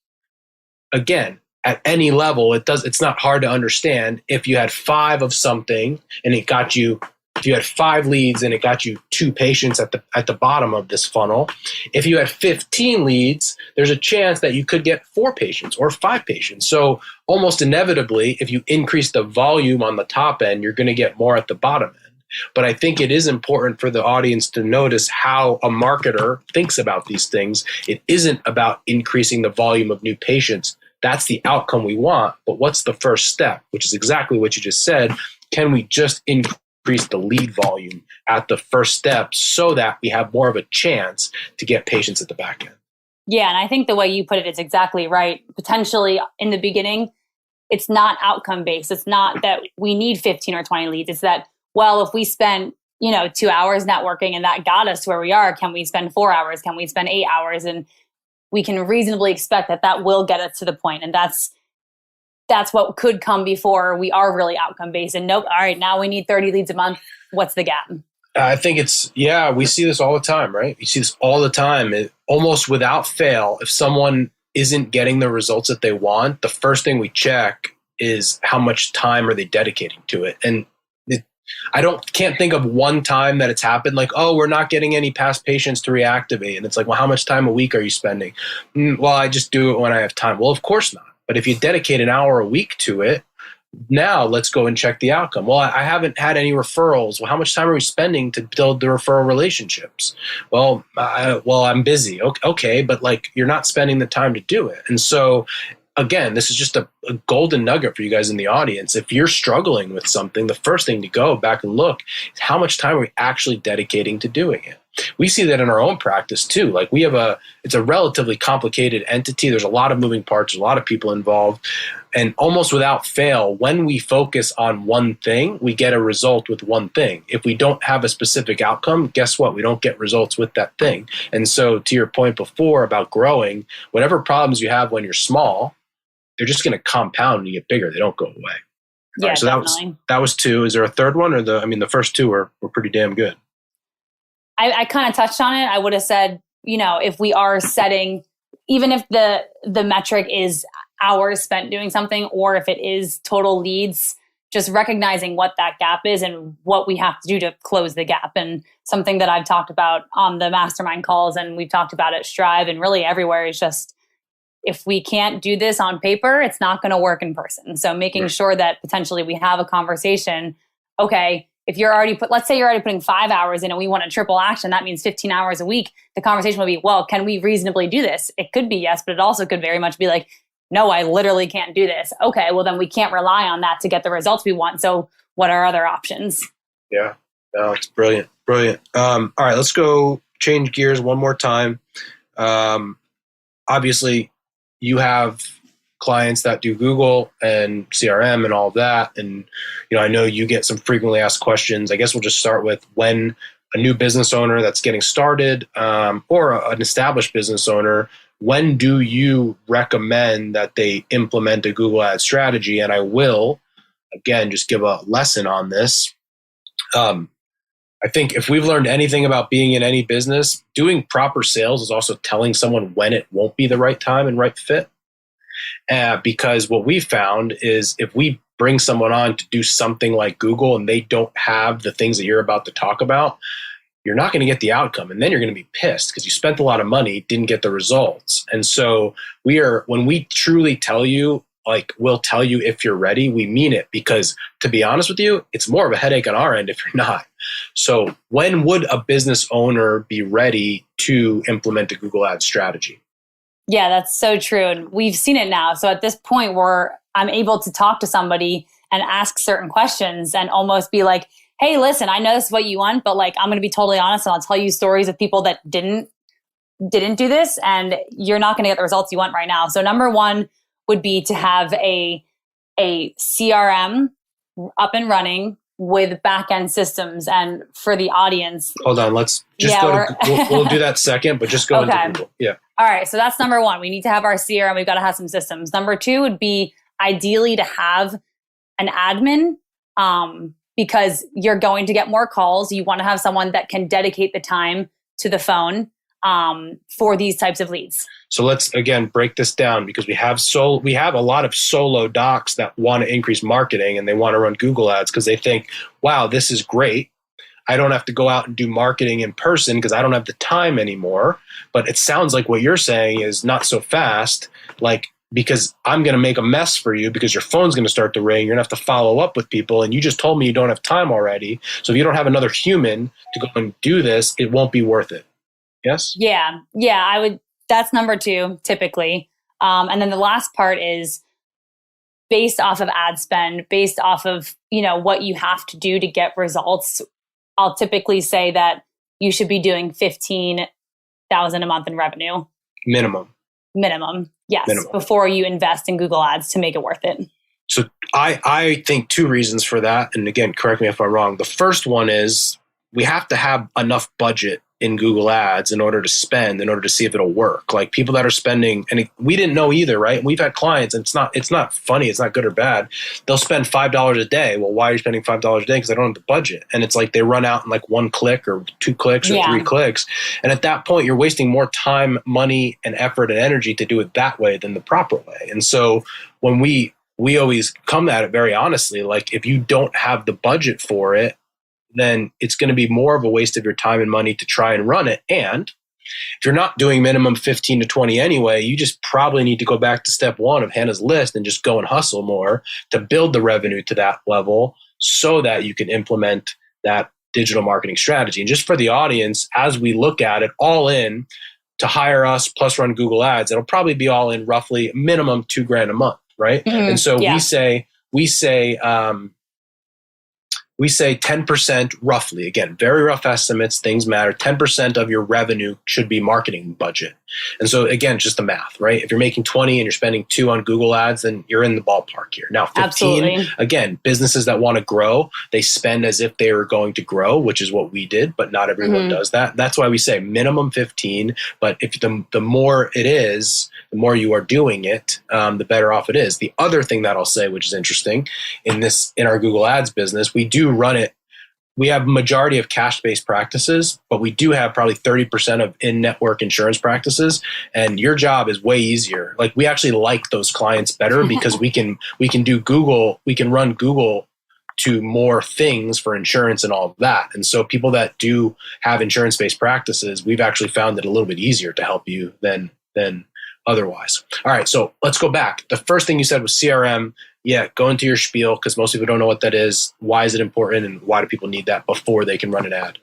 S1: again, at any level, it's not hard to understand. If you had 5 of something and if you had 5 leads and it got you 2 patients at the bottom of this funnel, if you had 15 leads, there's a chance that you could get 4 patients or 5 patients. So almost inevitably, if you increase the volume on the top end, you're going to get more at the bottom end. But I think it is important for the audience to notice how a marketer thinks about these things. It isn't about increasing the volume of new patients. That's the outcome we want. But what's the first step, which is exactly what you just said, can we just increase the lead volume at the first step so that we have more of a chance to get patients at the back end?
S2: Yeah. And I think the way you put it is exactly right. Potentially in the beginning, it's not outcome based. It's not that we need 15 or 20 leads. It's that, well, if we spend 2 hours networking and that got us where we are, can we spend 4 hours? Can we spend 8 hours? And we can reasonably expect that will get us to the point. And that's what could come before we are really outcome based. And nope, all right, now we need 30 leads a month. What's the gap?
S1: I think we see this all the time, right? You see this all the time. Almost without fail, if someone isn't getting the results that they want, the first thing we check is how much time are they dedicating to it. And can't think of one time that it's happened like, oh, we're not getting any past patients to reactivate. And it's like, well, how much time a week are you spending? Well, I just do it when I have time. Well, of course not. But if you dedicate an hour a week to it, now let's go and check the outcome. Well, I haven't had any referrals. Well, how much time are we spending to build the referral relationships? Well, I'm busy. Okay, but you're not spending the time to do it. And so again, this is just a golden nugget for you guys in the audience. If you're struggling with something, the first thing to go back and look is how much time are we actually dedicating to doing it. We see that in our own practice too. It's a relatively complicated entity. There's a lot of moving parts, a lot of people involved. And almost without fail, when we focus on one thing, we get a result with one thing. If we don't have a specific outcome, guess what? We don't get results with that thing. And so to your point before about growing, whatever problems you have when you're small, they're just going to compound and get bigger. They don't go away.
S2: Yeah,
S1: right, so
S2: definitely.
S1: that was two. Is there a third one? Or the first two were pretty damn good.
S2: I kind of touched on it. I would have said, if we are setting, even if the metric is hours spent doing something, or if it is total leads, just recognizing what that gap is and what we have to do to close the gap. And something that I've talked about on the mastermind calls, and we've talked about at Strive and really everywhere, is just, if we can't do this on paper, it's not going to work in person. So making sure that potentially we have a conversation. Okay, if let's say you're already putting 5 hours in and we want a triple action, that means 15 hours a week. The conversation will be, well, can we reasonably do this? It could be yes, but it also could very much be like, no, I literally can't do this. Okay, well then we can't rely on that to get the results we want. So what are other options?
S1: Yeah, no, it's brilliant. Brilliant. All right, let's go change gears one more time. Obviously, you have clients that do Google and CRM and all of that. And, I know you get some frequently asked questions. I guess we'll just start with when a new business owner that's getting started or an established business owner, when do you recommend that they implement a Google ad strategy? And I will, again, just give a lesson on this. I think if we've learned anything about being in any business, doing proper sales is also telling someone when it won't be the right time and right fit. Because what we found is if we bring someone on to do something like Google and they don't have the things that you're about to talk about, you're not going to get the outcome. And then you're going to be pissed because you spent a lot of money, didn't get the results. And so when we truly tell you, we'll tell you if you're ready, we mean it, because to be honest with you, it's more of a headache on our end if you're not. So when would a business owner be ready to implement a Google ad strategy?
S2: Yeah, that's so true. And we've seen it now. So at this point where I'm able to talk to somebody and ask certain questions and almost be like, hey, listen, I know this is what you want, but I'm going to be totally honest and I'll tell you stories of people that didn't do this, and you're not going to get the results you want right now. So number one would be to have a CRM up and running with back-end systems. And for the audience,
S1: hold on, let's just we'll do that second, but just go into Google. Yeah.
S2: All right. So that's number one. We need to have our CRM. We've got to have some systems. Number two would be ideally to have an admin, because you're going to get more calls. You want to have someone that can dedicate the time to the phone for these types of leads.
S1: So let's again break this down, because we have a lot of solo docs that want to increase marketing and they want to run Google ads because they think, wow, this is great. I don't have to go out and do marketing in person because I don't have the time anymore. But it sounds like what you're saying is not so fast, because I'm going to make a mess for you because your phone's going to start to ring. You're going to have to follow up with people. And you just told me you don't have time already. So if you don't have another human to go and do this, it won't be worth it. Yes?
S2: Yeah. I would. That's number two, typically. And then the last part is based off of ad spend, based off of, what you have to do to get results, I'll typically say that you should be doing 15,000 a month in revenue.
S1: Minimum.
S2: Yes.
S1: Minimum.
S2: Before you invest in Google Ads to make it worth it.
S1: So I think two reasons for that. And again, correct me if I'm wrong. The first one is we have to have enough budget in Google Ads in order to see if it'll work. Like people that are spending, and we didn't know either, right? We've had clients, and it's not funny, it's not good or bad. They'll spend $5 a day. Well, why are you spending $5 a day? Because I don't have the budget. And it's like they run out in like 1 click or 2 clicks or 3 clicks. And at that point, you're wasting more time, money, and effort and energy to do it that way than the proper way. And so when we always come at it very honestly, like if you don't have the budget for it, then it's going to be more of a waste of your time and money to try and run it. And if you're not doing minimum 15 to 20 anyway, you just probably need to go back to step 1 of Hannah's list and just go and hustle more to build the revenue to that level so that you can implement that digital marketing strategy. And just for the audience, as we look at it, all in to hire us plus run Google Ads, it'll probably be all in roughly minimum $2,000 a month, right? Mm-hmm. And so we say 10% roughly, again, very rough estimates, things matter. 10% of your revenue should be marketing budget. And so again, just the math, right? If you're making 20 and you're spending 2 on Google Ads, then you're in the ballpark here. Now, 15, absolutely. Again, businesses that want to grow, they spend as if they are going to grow, which is what we did, but not everyone does that. That's why we say minimum 15, but if the more it is, the more you are doing it, the better off it is. The other thing that I'll say, which is interesting, in our Google Ads business, we do run it. We have majority of cash-based practices, but we do have probably 30% of in-network insurance practices. And your job is way easier. Like we actually like those clients better because we can do Google, we can run Google to more things for insurance and all of that. And so people that do have insurance-based practices, we've actually found it a little bit easier to help you than otherwise. All right, so let's go back. The first thing you said was CRM. Yeah, go into your spiel because most people don't know what that is. Why is it important and why do people need that before they can run an ad?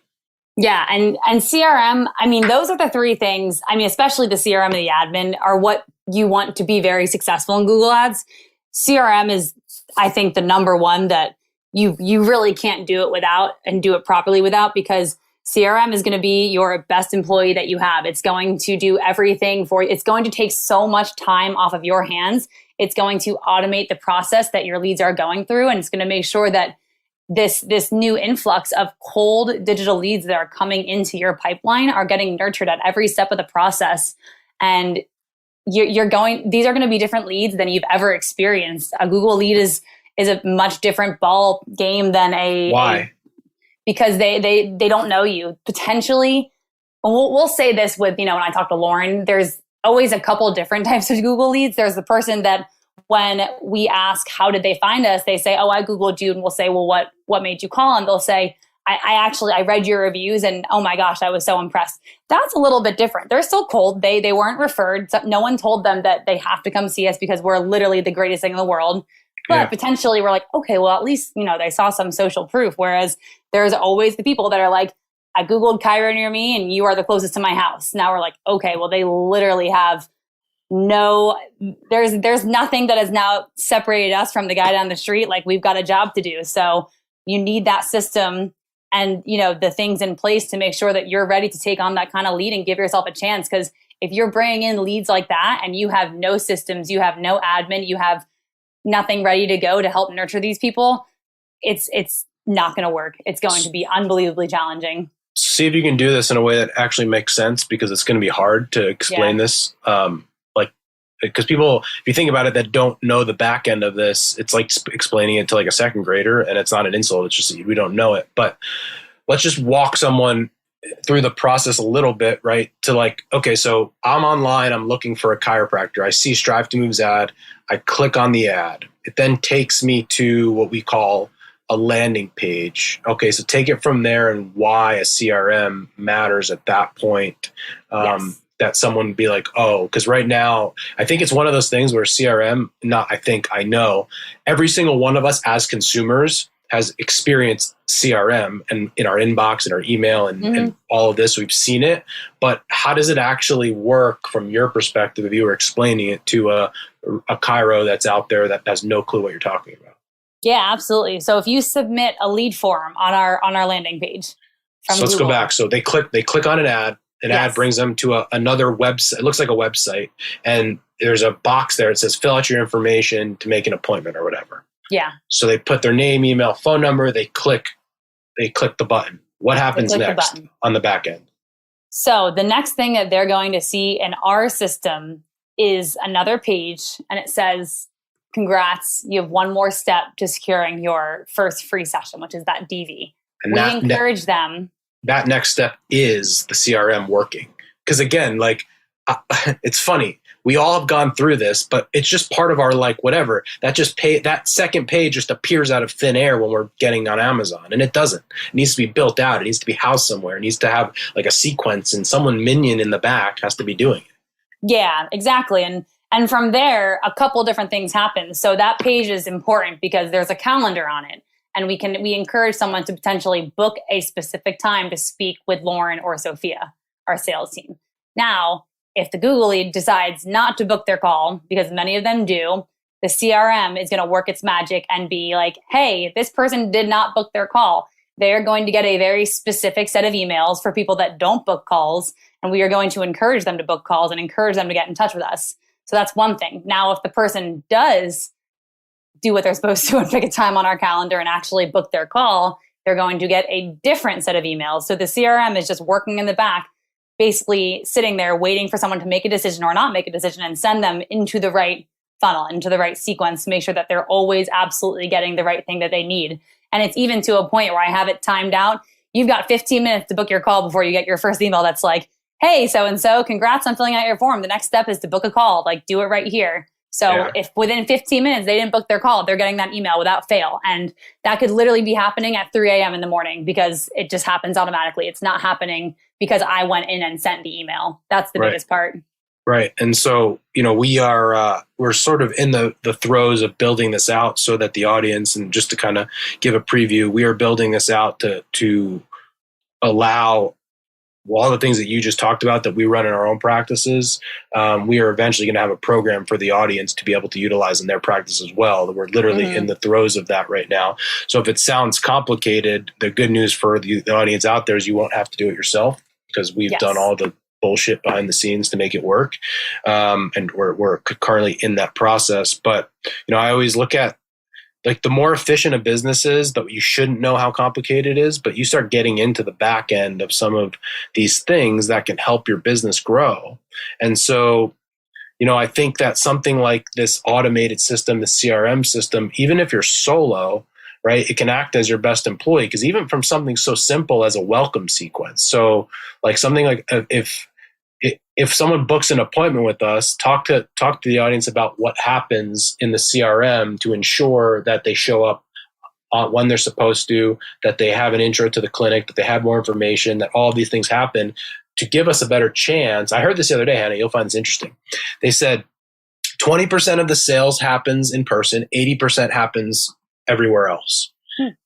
S2: Yeah, and CRM, I mean, those are the 3 things. I mean, especially the CRM and the admin are what you want to be very successful in Google Ads. CRM is, I think, the number one that you really can't do it without and do it properly without, because CRM is going to be your best employee that you have. It's going to do everything for you. It's going to take so much time off of your hands. It's going to automate the process that your leads are going through. And it's going to make sure that this new influx of cold digital leads that are coming into your pipeline are getting nurtured at every step of the process. And these are going to be different leads than you've ever experienced. A Google lead is a much different ball game than
S1: Why?
S2: Because they don't know you. Potentially, we'll say this with, when I talk to Lauren, there's always a couple different types of Google leads. There's the person that when we ask, how did they find us? They say, oh, I Googled you. And we'll say, well, what made you call? And they'll say, I read your reviews and oh my gosh, I was so impressed. That's a little bit different. They're still cold. They weren't referred. So no one told them that they have to come see us because we're literally the greatest thing in the world. But potentially we're like, okay, well, at least, they saw some social proof. Whereas there's always the people that are like, I Googled Cairo near me and you are the closest to my house. Now we're like, okay, well, they literally have there's nothing that has now separated us from the guy down the street. Like we've got a job to do. So you need that system and, the things in place to make sure that you're ready to take on that kind of lead and give yourself a chance. Because if you're bringing in leads like that and you have no systems, you have no admin, you have nothing ready to go to help nurture these people, it's not going to work. It's going to be unbelievably challenging.
S1: See if you can do this in a way that actually makes sense, because it's going to be hard to explain this. Because people, if you think about it, that don't know the back end of this, it's like explaining it to like a second grader, and it's not an insult. It's just we don't know it. But let's just walk someone through the process a little bit, right? To like, okay, so I'm online, I'm looking for a chiropractor. I see Strive to Move's ad. I click on the ad. It then takes me to what we call a landing page. Okay, so take it from there and why a CRM matters at that point. That someone would be like, oh, because right now, I think it's one of those things where CRM, I know, every single one of us as consumers has experienced CRM and in our inbox and our email and all of this, we've seen it, but how does it actually work from your perspective if you were explaining it to a chiro that's out there that has no clue what you're talking about?
S2: Yeah, absolutely. So if you submit a lead form on our landing page from
S1: let's
S2: Google,
S1: go back. So they click on an ad. An ad brings them to another website. It looks like a website, and there's a box there. It says fill out your information to make an appointment or whatever.
S2: Yeah.
S1: So they put their name, email, phone number. They click the button. What happens next on the back end?
S2: So the next thing that they're going to see in our system is another page, and it says, congrats, you have one more step to securing your first free session, which is that DV. And we encourage them.
S1: That next step is the CRM working. Because again, it's funny. We all have gone through this, but it's just part of our whatever. That second page just appears out of thin air when we're getting on Amazon, and it doesn't. It needs to be built out. It needs to be housed somewhere. It needs to have a sequence, and someone minion in the back has to be doing it. Yeah,
S2: exactly. And from there, a couple different things happen. So that page is important because there's a calendar on it. And we encourage someone to potentially book a specific time to speak with Lauren or Sophia, our sales team. Now, if the Google lead decides not to book their call, because many of them do, the CRM is going to work its magic and be like, hey, this person did not book their call. They're going to get a very specific set of emails for people that don't book calls. And we are going to encourage them to book calls and encourage them to get in touch with us. So that's one thing. Now, if the person does do what they're supposed to and pick a time on our calendar and actually book their call, they're going to get a different set of emails. So the CRM is just working in the back, basically sitting there waiting for someone to make a decision or not make a decision and send them into the right funnel, into the right sequence to make sure that they're always absolutely getting the right thing that they need. And it's even to a point where I have it timed out. You've got 15 minutes to book your call before you get your first email that's like, hey, so-and-so, congrats on filling out your form. The next step is to book a call. Do it right here. So if within 15 minutes they didn't book their call, they're getting that email without fail. And that could literally be happening at 3 a.m. in the morning because it just happens automatically. It's not happening because I went in and sent the email. That's the biggest part.
S1: Right. And so, we're sort of in the throes of building this out so that the audience, and just to kind of give a preview, we are building this out to allow all the things that you just talked about that we run in our own practices. We are eventually going to have a program for the audience to be able to utilize in their practice as well. We're literally in the throes of that right now. So if it sounds complicated, the good news for the audience out there is you won't have to do it yourself because we've done all the bullshit behind the scenes to make it work. And we're currently in that process. But, I always look at the more efficient a business is, that you shouldn't know how complicated it is, but you start getting into the back end of some of these things that can help your business grow. And so, I think that something like this automated system, the CRM system, even if you're solo, right, it can act as your best employee. Because even from something so simple as a welcome sequence. So something like if someone books an appointment with us, talk to the audience about what happens in the CRM to ensure that they show up when they're supposed to, that they have an intro to the clinic, that they have more information, that all of these things happen to give us a better chance. I heard this the other day, Hannah, you'll find this interesting. They said 20% of the sales happens in person, 80% happens everywhere else.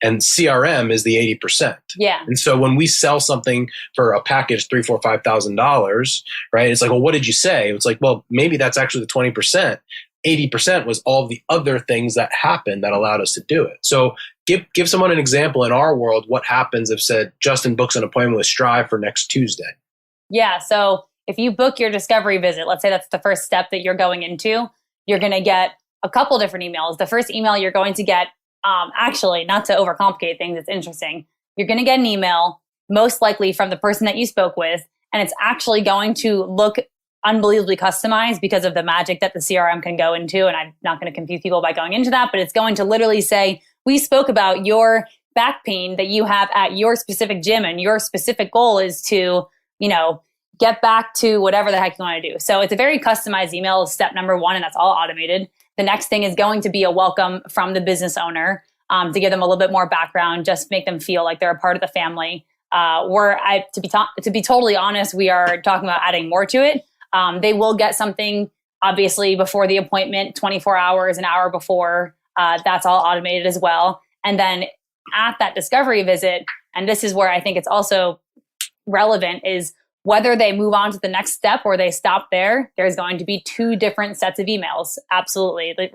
S1: And CRM is the 80%.
S2: Yeah.
S1: And so when we sell something for a package, $3,000, $4,000, $5,000, right? It's like, well, what did you say? It's like, well, maybe that's actually the 20%. 80% was all the other things that happened that allowed us to do it. So give someone an example in our world. What happens if said Justin books an appointment with Strive for next Tuesday?
S2: Yeah. So if you book your discovery visit, let's say that's the first step that you're going into, you're going to get a couple different emails. The first email you're going to get, actually, not to overcomplicate things, it's interesting. You're going to get an email, most likely from the person that you spoke with, and it's actually going to look unbelievably customized because of the magic that the CRM can go into. And I'm not going to confuse people by going into that, but it's going to literally say, we spoke about your back pain that you have at your specific gym, and your specific goal is to, get back to whatever the heck you want to do. So it's a very customized email, step number one, and that's all automated. The next thing is going to be a welcome from the business owner to give them a little bit more background, just make them feel like they're a part of the family. To be totally honest, we are talking about adding more to it. They will get something, obviously, before the appointment, 24 hours, an hour before. That's all automated as well. And then at that discovery visit, and this is where I think it's also relevant, is whether they move on to the next step or they stop there, there's going to be 2 different sets of emails. Absolutely. Like,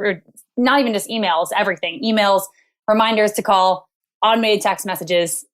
S2: not even just emails, everything. Emails, reminders to call, automated text messages,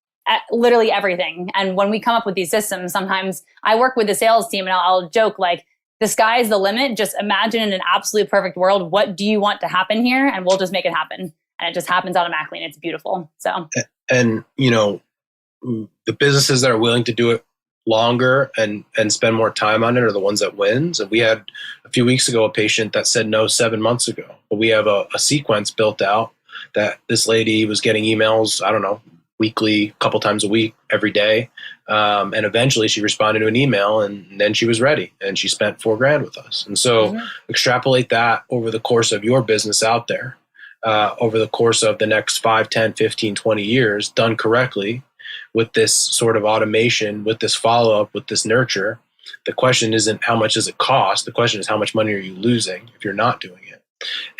S2: literally everything. And when we come up with these systems, sometimes I work with the sales team and I'll joke like, the sky is the limit. Just imagine in an absolute perfect world, what do you want to happen here? And we'll just make it happen. And it just happens automatically and it's beautiful. So,
S1: and the businesses that are willing to do it longer and spend more time on it are the ones that wins. And we had a few weeks ago a patient that said no 7 months ago, but we have a sequence built out that this lady was getting emails, I don't know, weekly, a couple times a week, every day. And eventually she responded to an email and then she was ready and she spent $4,000 with us. And so extrapolate that over the course of your business out there, over the course of the next 5, 10, 15, 20 years, done correctly, with this sort of automation, with this follow-up, with this nurture. The question isn't how much does it cost? The question is how much money are you losing if you're not doing it?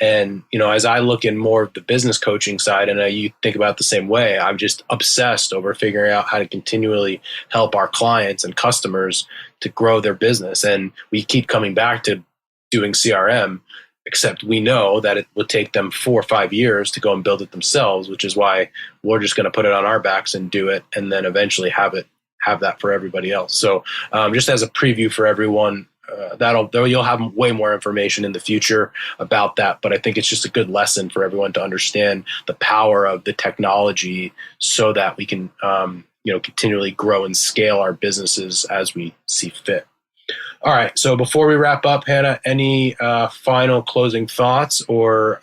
S1: And, as I look in more of the business coaching side, and you think about it the same way, I'm just obsessed over figuring out how to continually help our clients and customers to grow their business. And we keep coming back to doing CRM, except we know that it would take them 4 or 5 years to go and build it themselves, which is why we're just going to put it on our backs and do it, and then eventually have that for everybody else. So just as a preview for everyone, you'll have way more information in the future about that. But I think it's just a good lesson for everyone to understand the power of the technology so that we can continually grow and scale our businesses as we see fit. All right. So before we wrap up, Hannah, any final closing thoughts, or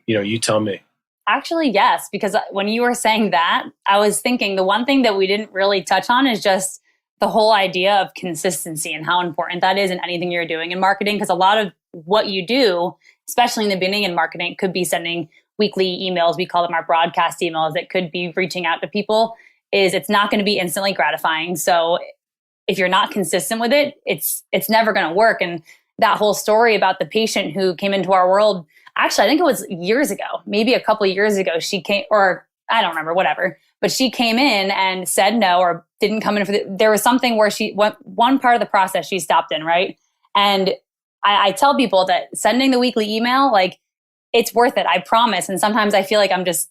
S1: you tell me?
S2: Actually, yes, because when you were saying that, I was thinking the one thing that we didn't really touch on is just the whole idea of consistency and how important that is in anything you're doing in marketing. Because a lot of what you do, especially in the beginning in marketing, could be sending weekly emails. We call them our broadcast emails. It could be reaching out to people. It's not going to be instantly gratifying. So if you're not consistent with it, it's never going to work. And that whole story about the patient who came into our world, actually, I think it was years ago, maybe a couple of years ago, she came, or I don't remember, whatever, but she came in and said no, or didn't come in there was something where one part of the process she stopped in, right? And I tell people that sending the weekly email, like, it's worth it, I promise. And sometimes I feel like I'm just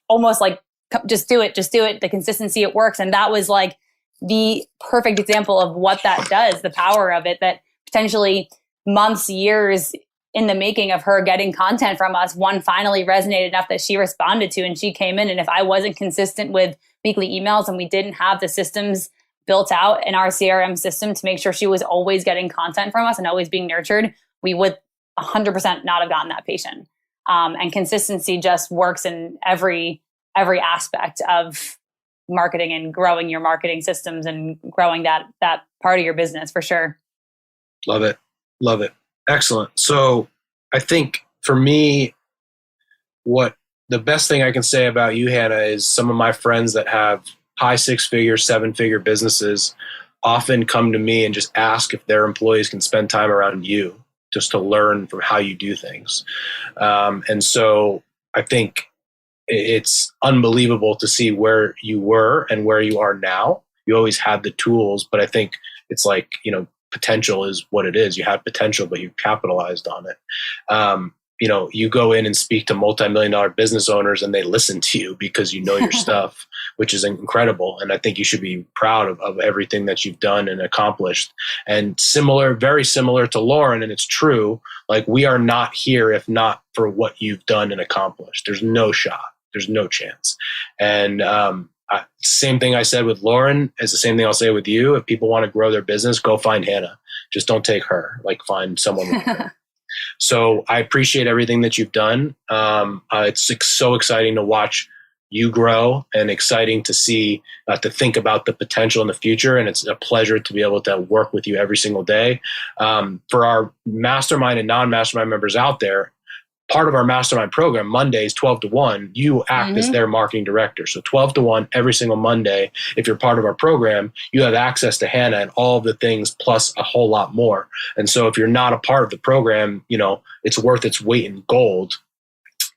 S2: almost like, just do it. The consistency, it works. And that was like the perfect example of what that does, the power of it, that potentially months, years in the making of her getting content from us, one finally resonated enough that she responded to, and she came in. And if I wasn't consistent with weekly emails and we didn't have the systems built out in our CRM system to make sure she was always getting content from us and always being nurtured, we would 100% not have gotten that patient. And consistency just works in every aspect of marketing and growing your marketing systems and growing that part of your business, for sure.
S1: Love it. Excellent. So I think for me, what the best thing I can say about you, Hannah, is some of my friends that have high 6-figure, 7-figure businesses often come to me and just ask if their employees can spend time around you just to learn from how you do things. And so I think it's unbelievable to see where you were and where you are now. You always had the tools, but I think it's like, potential is what it is. You had potential, but you capitalized on it. You go in and speak to multi-million-dollar business owners and they listen to you because you know your stuff, which is incredible. And I think you should be proud of everything that you've done and accomplished. And very similar to Lauren, and it's true, like, we are not here if not for what you've done and accomplished. There's no shot. There's no chance. And same thing I said with Lauren is the same thing I'll say with you. If people want to grow their business, go find Hannah. Just don't take her. Like, find someone like her. So I appreciate everything that you've done. It's so exciting to watch you grow, and exciting to see, to think about the potential in the future. And it's a pleasure to be able to work with you every single day. For our mastermind and non-mastermind members out there, part of our mastermind program, Mondays, 12 to 1, you act as their marketing director. So 12 to 1 every single Monday. If you're part of our program, you have access to Hannah and all of the things plus a whole lot more. And so if you're not a part of the program, it's worth its weight in gold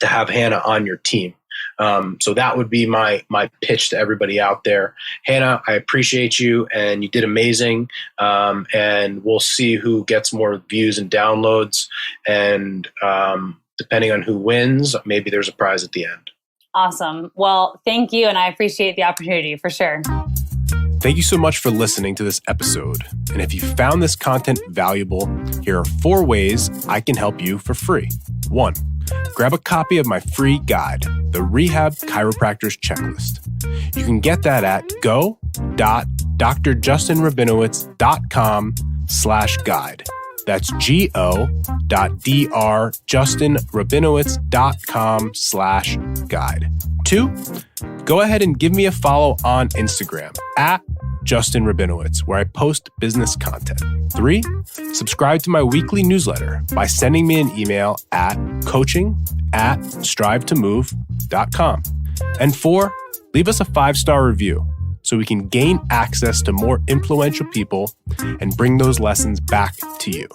S1: to have Hannah on your team. So that would be my pitch to everybody out there. Hannah, I appreciate you, and you did amazing. And we'll see who gets more views and downloads. And depending on who wins, maybe there's a prize at the end.
S2: Awesome. Well, thank you. And I appreciate the opportunity for sure.
S3: Thank you so much for listening to this episode. And if you found this content valuable, here are 4 ways I can help you for free. 1, grab a copy of my free guide, the Rehab Chiropractors Checklist. You can get that at go.drjustinrabinowitz.com/guide. That's go.drjustinrabinowitz.com/guide. 2, go ahead and give me a follow on Instagram at Justin Rabinowitz, where I post business content. 3, subscribe to my weekly newsletter by sending me an email at coaching@strivetomove.com. And 4, leave us a 5-star review so we can gain access to more influential people and bring those lessons back to you.